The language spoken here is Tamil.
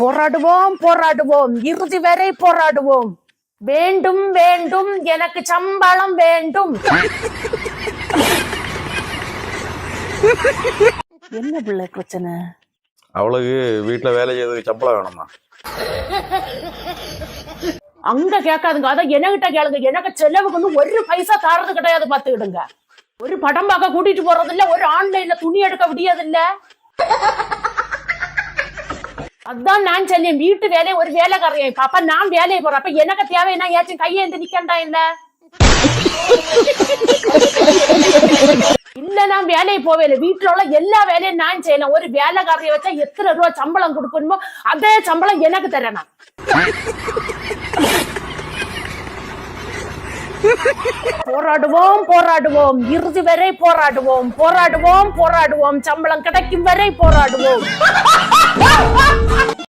போராடுவோம் போராடுவோம் இறுதி வரை போராடுவோம். வேண்டும் வேண்டும் எனக்கு சம்பளம் வேண்டும். என்ன பிள்ளை பிரச்சனை? அவளுக்கு வீட்டுல வேலை செய்யறதுக்கு சம்பளம் வேணுமா? அங்க கேட்காதுங்க, அதான் என்கிட்ட கேளுங்க. எனக்கு செலவுக்கு வந்து ஒரு பைசா தாரது கிடையாது. பாத்துக்கிடுங்க. ஒரு படம் பார்க்க கூட்டிட்டு போறது இல்ல, ஒரு ஆன்லைன்ல துணி எடுக்க முடியாது இல்ல. அதான் நான் சொன்னேன், வீட்டு வேலையை ஒரு வேலைக்காரையை பாப்பா, நான் வேலையை போறேன். அப்ப எனக்கு தேவைன்னா ஏச்சும் கையேந்து நிக்கண்டா இல்ல. இல்ல நான் வேலையை போவே இல்லை. வீட்டுல உள்ள எல்லா வேலையும் நான் செய்யலாம். ஒரு வேலைக்காரையை வச்சா எத்தனை ரூபாய் சம்பளம் கொடுக்கணுமோ அதே சம்பளம் எனக்கு தரணும். போராடுவோம் போராடுவோம் இறுதி வரை போராடுவோம். போராடுவோம் போராடுவோம் சம்பளம் கிடைக்கும் வரை போராடுவோம்.